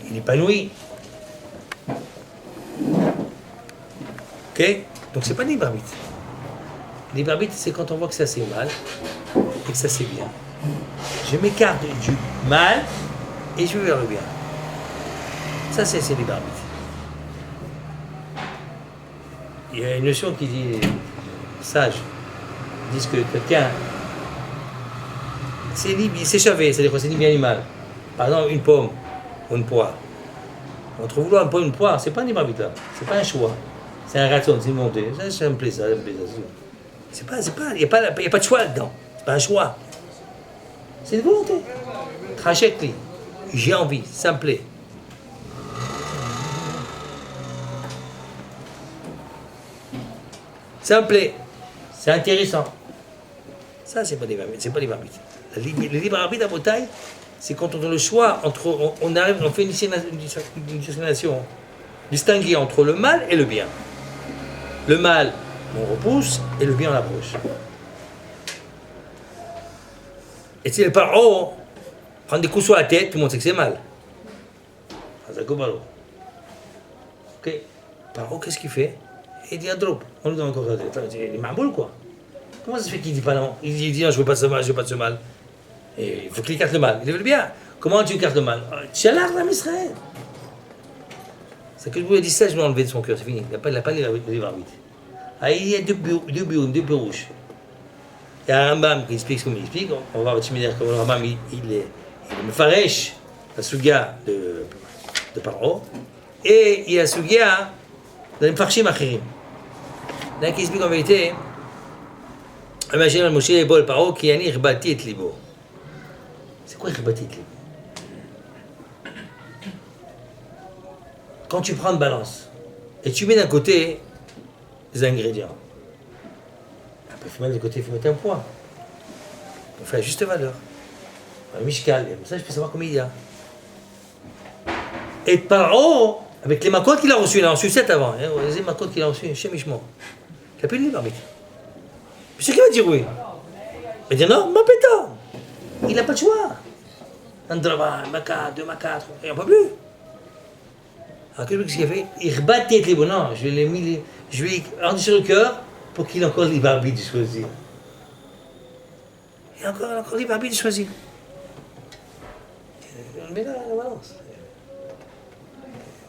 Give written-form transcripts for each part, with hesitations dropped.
il est épanoui. Ok? Donc c'est pas libre arbitre. Libre arbitre, c'est quand on voit que ça c'est mal et que ça c'est bien. Je m'écarte du mal et je vais vers le bien. Ça c'est libre arbitre. Il y a une notion qui dit, sage, ils disent que quelqu'un, c'est libre, il s'échappe, c'est-à-dire que c'est ni bien ni mal. Par exemple, une pomme ou une poire. Entre vouloir une pomme ou une poire, c'est pas un libre arbitre là, c'est pas un choix. C'est un raton, c'est une montée. Ça me plaît, ça me plaît. Il n'y a pas de choix là-dedans. C'est pas un choix. C'est une volonté. Trachète-li. J'ai envie, ça me plaît. Ça me plaît. C'est intéressant. Ça, c'est pas libre arbitre. C'est pas libre arbitre. Le libre arbitre à Botaï, c'est quand on a le choix entre. On fait une discrimination. Distinguer entre le mal et le bien. Le mal, on repousse, et le bien, on approche. Et si le paro prend des coups sur la tête, tout le monde sait que c'est mal. Ok. Paro, qu'est-ce qu'il fait? Il dit à drop. On lui donne encore la tête. Il est maboule, quoi. Comment ça se fait qu'il dit pas non? Il dit non, je veux pas de ce mal, je veux pas de ce mal. Et il faut qu'il écarte le mal. Il veut le bien. Comment tu écartes le mal? Tchalach, l'âme Israël. C'est que je vous ai dit ça, je l'ai enlevé de son cœur, c'est fini. Il n'a pas le livre arbitre. Ah, il y a deux rouges. Il y a un Rambam qui explique ce qu'il explique. On va voir comment le Rambam il est Mefarech, la Suga de Paro. Et il y a la Suga de l'Mfarshim Achirim. Là qui explique en vérité, imagine le Moshe Bol Paro qui a dit Irbati et Libo. C'est quoi Irbati et Libo? Quand tu prends une balance et tu mets d'un côté des ingrédients, après il faut mettre de côté, il faut mettre un poids. On fait la juste valeur. Un mishkal, comme ça je peux savoir combien il y a. Et Paro, avec les macotes qu'il a reçues, il a reçu 7 avant, les macotes qu'il a reçues, chez Mishmo, il n'a plus de livre arbitre. Puis c'est qui va dire oui? Il va dire non, ma pétard. Il n'a pas de choix. Un draba, un maca, deux maca, il n'en peut plus. Alors qu'est-ce qu'il a fait? Il rebattait les bons. Non, je lui ai rendu sur le cœur pour qu'il ait encore libre arbitre de choisir. Il a encore libre arbitre de choisir. On met là la balance.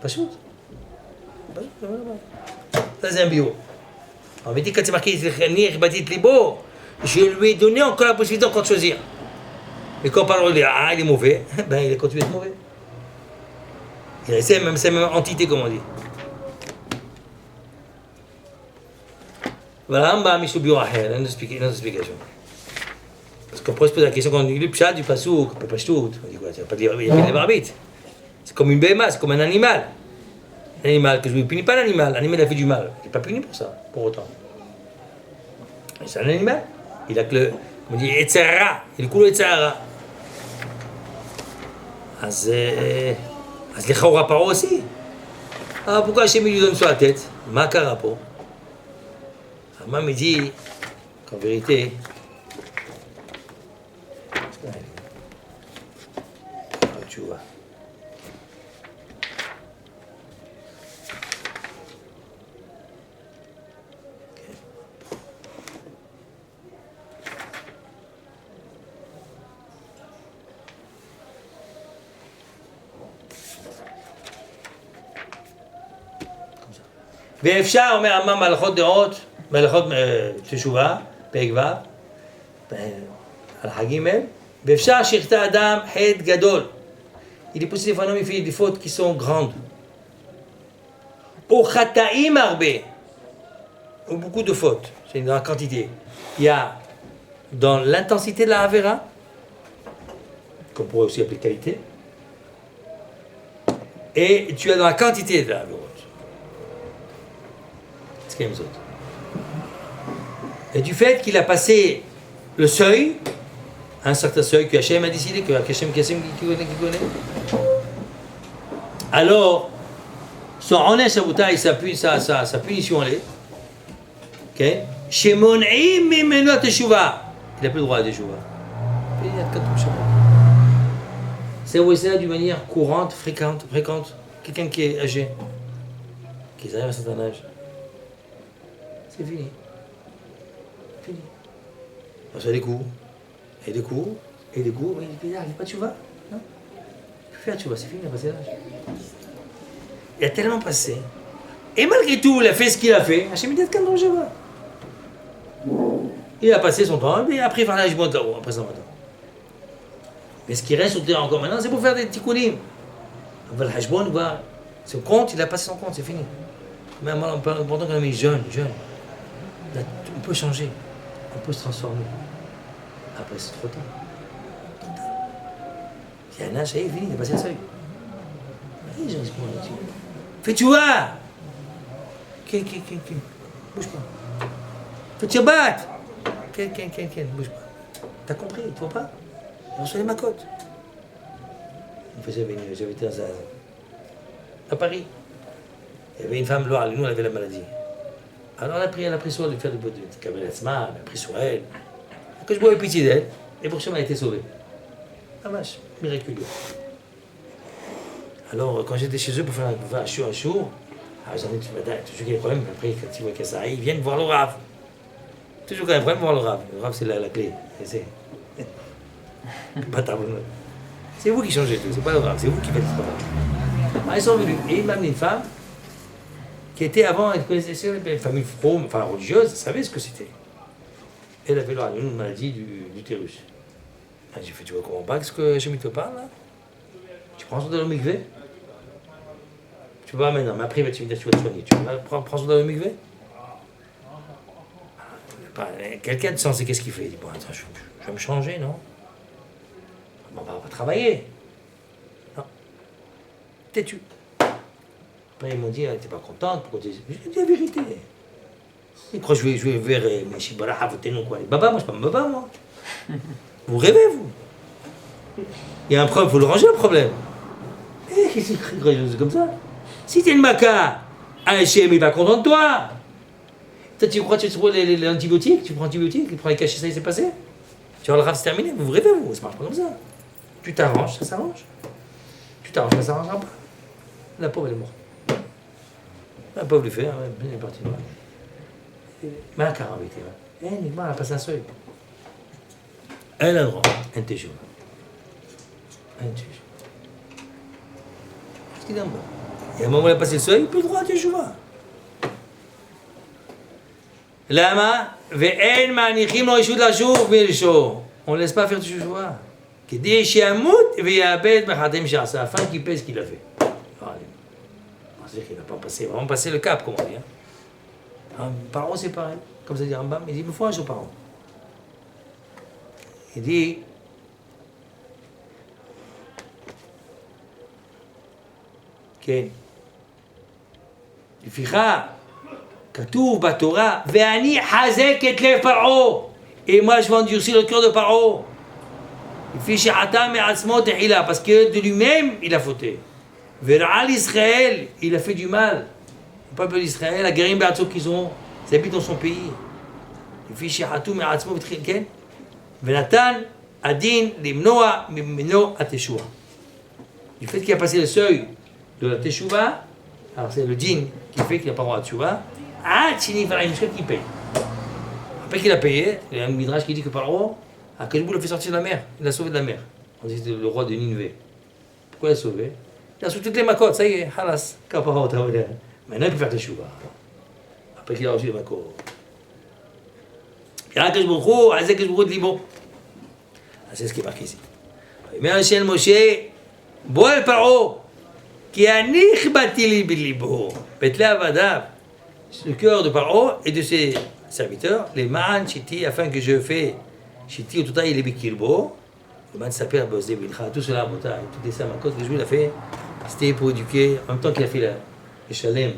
Pas chose. Ça c'est un bio. On m'a dit quand c'est marqué je lui ai donné encore la possibilité encore de choisir. Mais quand on parle de il est mauvais, ben il a continué d'être mauvais. C'est la même entité, comme on dit. Voilà, on va mettre le bureau à une autre explication. Parce qu'on pourrait se poser la question quand on dit le pshat du pasouk, pas tout. On dit quoi? Ça veut pas dire il y a pas de arbitre. C'est comme une béma, c'est comme un animal. Un animal que je ne punis pas l'animal. L'animal a fait du mal. Il n'est pas puni pour ça, pour autant. C'est un animal. Il a que le. On dit Etzara. Il coule Etzara. אז לכאורה פרעה aussi. Ah, pourquoi Hachem lui donne sur la tête? Ma carapo. Maman me dit qu'en vérité, tu vois. ואפשר, אומר הרמב"ם בהלכות דעות, בהלכות תשובה, פרק ו', הלכה ג', ואפשר שיחטא אדם חטא גדול. Il est possible qu'un homme il fait des fautes qui sont grandes. Ou khataim arbe, ou beaucoup de fautes, c'est dans la quantité. Il y a dans l'intensité de la avera, qu'on pourrait aussi appeler qualité, et tu as dans la quantité de la avera. Et du fait qu'il a passé le seuil, un certain seuil que Hachem a décidé, que Hachem qui connaît, alors son honnête Shabouta, sa punition elle est, ok, Shemon'im mimeno teshuva, il n'a plus le droit à teshuva. C'est envoyer ça d'une manière courante, fréquente. Quelqu'un qui est âgé, qui arrive à un certain âge. C'est fini. Fini. On fait des cours, mais il n'arrive pas, tu vois. Non. Il faut faire, tu vois, c'est fini, il a passé l'âge. Il a tellement passé. Et malgré tout, il a fait ce qu'il a fait. Hachem dit qu'un danger va. Il a passé son temps, et après il va faire l'âge bon temps, après ça maintenant. Mais ce qui reste sur le terrain encore maintenant, c'est pour faire des tikkunim. Le hajbon, son compte, il a passé son compte, c'est fini. Mais pendant qu'on est jeune, là, on peut changer, on peut se transformer. Après, c'est trop tard. Il y a un âge, ça y est, fini, il a passé le seuil. Les gens, ils se posent là-dessus. Fais tu vois. Bouge pas. Fais tu battre. Bouge pas. T'as compris, tu vois pas? On se les macotes. J'avais été à Paris. Il y avait une femme, nous, elle avait la maladie. Alors elle a pris soin de faire du Kabbalah Asma, elle a pris sur elle. Que je bois pitié d'elle, et pour ça, elle a été sauvée. Ah vache, miraculeux. Alors, quand j'étais chez eux pour faire un show, j'en ai toujours des problèmes, après, quand ils voient que ça arrive, ils viennent voir le Rav. Toujours quand il y a un problème, voir le Rav. Le Rav, c'est la clé. C'est vous qui changez tout, c'est pas le Rav, c'est vous qui faites le travail. Alors, ils sont venus, et il m'a amené une femme qui était avant, elle connaissait une famille religieuse, elle savait ce que c'était. Elle avait une maladie du l'utérus. J'ai fait, tu comprends pas ce que Hachem te parle là? Tu prends son dans le mikvé? Tu vas maintenant, mais après tu vas te soigner. Tu prends son dans le mikvé? Quelqu'un de sensé, qu'est-ce qu'il fait? Il dit, bon, attends, je vais me changer, non? Bon, on va travailler. Non. Têtu. Après, ils m'ont dit, t'es pas contente? Pourquoi tu dis? J'ai dit la vérité. Ils croient que je vais vers mes chibara, voter non quoi. Les babas, moi, je suis pas un baba, moi. Vous rêvez, vous? Il y a un problème, il faut le ranger, le problème. Qu'est-ce que c'est comme ça? Si t'es une maca, Hachem, il va content de toi. Toi, tu crois que tu prends l'antibiotique? Tu prends l'antibiotique, tu prends les cachets, ça y est, c'est passé? Tu vois, le rave, c'est terminé. Vous rêvez, vous? Ça marche pas comme ça. Tu t'arranges, ça s'arrange. Tu t'arranges, ça s'arrangera pas. La pauvre, elle est morte. La pauvre, lui fait, elle est partie. Mais la carambité, elle a passé un seuil. Elle a le droit, un téjou. Un téjou. Qu'est-ce qu'il a en bas? Et à un moment où elle a passé le seuil, il peut le droit à téjou. Lama, ve'en ma'anichim lo yishud lashuf mirisho. On ne laisse pas faire du choix. Kedi she'amut ve'yabed mechatem she'asa. Afin qu'il paie ce qu'il a fait. C'est-à-dire qu'il n'a pas passé, vraiment passé le cap, comment dire. Paro, c'est pareil. Comme ça dit Rambam, il dit, il me faut un jour par an. Il dit, כן. לפיכך, כתוב בתורה, ואני חזק את לב פרעה. Et moi, je vais endurcir le cœur de Paro. לפי שחטא מעצמו תחילה, parce que de lui-même, il a fauté. ורעה l'Israël, il a fait du mal. Le peuple d'Israël, la guerre בארצו qu'ils ont, ils habitent dans son pays. לפי שחטאו מעצמו בתחילה, כן? ונתן הדין למנוע ממנו התשועה. Du fait qu'il a passé le seuil de la teshuva, alors c'est le din qui fait qu'il n'a pas droit à teshuva, jusqu'à qu'il paye. Après qu'il a payé, il y a un midrash qui dit que Paro, Akashbou l'a fait sortir de la mer, il l'a sauvé de la mer. On dit que c'était le roi de Nineveh. Pourquoi il l'a sauvé? Il a sauvé toutes les makotes, ça y est, halas, kapara. Maintenant il peut faire teshuva. Après qu'il a reçu les makotes. Akashbou, Akashbou de Libo. C'est ce qui est marqué ici. Mais Hachem Moshe, Boel Paro, qui a nichbati li bilibo, Betle Avadav, le cœur de Paro et de ses serviteurs, les ma'an chiti, afin que je fais chiti ou tout il est bikilbo, le man s'appelle Bosé Bilcha, tout cela, toutes les samakot que je lui a fait, c'était pour éduquer, en même temps qu'il a fait le shalem,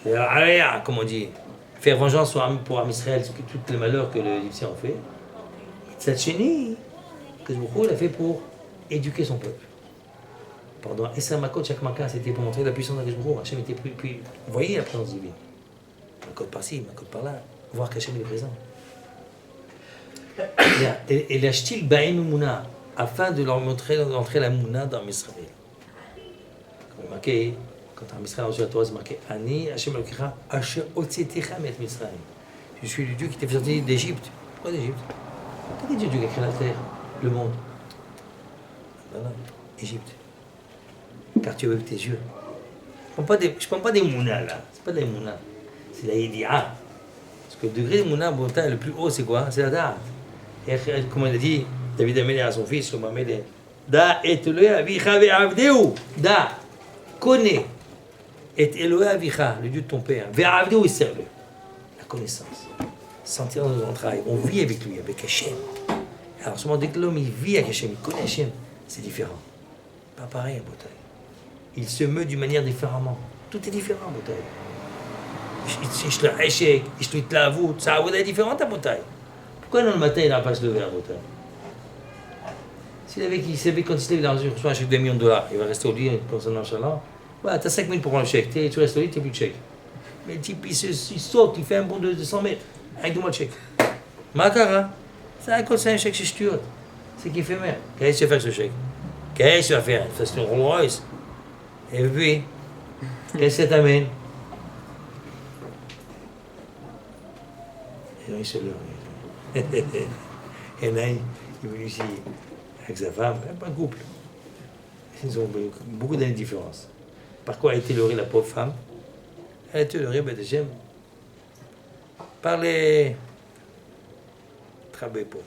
le araya, comme on dit, faire vengeance pour Am Israël, sur tous les malheurs que les Égyptiens ont fait. Cette chenille, que il a fait pour éduquer son peuple. Pendant Essa Makot, chaque Maka, c'était pour montrer la puissance d'Akashbourou. Hachem était puis vous voyez la présence divine. Makot par-ci, Makot par-là, voir qu'Hachem est présent. Et l'Ashtil Ba'im Mouna, afin de leur montrer la mouna dans Israël. Comme marqué, quand un Israël a reçu la Torah, c'est marqué Ani, Hashem Elokecha, Asher Hotzeticha met Mitzrayim. Je suis le Dieu qui t'a fait sortir d'Égypte. Pourquoi d'Égypte? Pourquoi Dieu qui a créé la terre, le monde? Non, non, Égypte. Car tu as vu avec tes yeux. Je ne prends pas des mounas là, c'est pas des mounas. C'est la Yedi'a. Parce que le degré de mouna, le plus haut, c'est quoi? C'est la Da'at. Et comme il a dit, David a mêlé à son fils, Mohamed, Da et Elohe avicha ve'avdeu. Da, connais et Elohe avicha, le Dieu de ton père. Ve'avdeu, serre-le. La connaissance. Sentir dans nos entrailles. On vit avec lui, avec Hachem. Alors, seulement dès que l'homme il vit avec Hachem, il connaît Hachem, c'est différent. Pas pareil à Botaï. Il se meut d'une manière différemment. Tout est différent à Botaï. יש לו חשק, יש לו התלהבות, זה עבודה différente à Botaï. Pourquoi dans le matin il n'a pas se lever à Botaï? S'il savait quand il se lève dans une reçoit un chèque de $1 million, il va rester au lit comme ça nonchalant. Ouais, t'as 5 minutes pour prendre le chèque, tu restes au lit, t'as plus de chèque. Mais le type il saute, il fait un bond de 100 mètres. Avec donne-moi le chèque. Makara, c'est un chèque chez Stuart. C'est qui fait éphémère. Qu'est-ce que tu vas faire ce chèque? Qu'est-ce que tu vas faire? C'est une Rolls Royce. Et puis, qu'est-ce que ça t'amène? Et il se leurre. Et là, il est venu ici avec sa femme, pas un couple. Ils ont beaucoup d'années de différence. Par quoi a été leurrée la pauvre femme? Elle a été leurrée, par les travaux pauvres.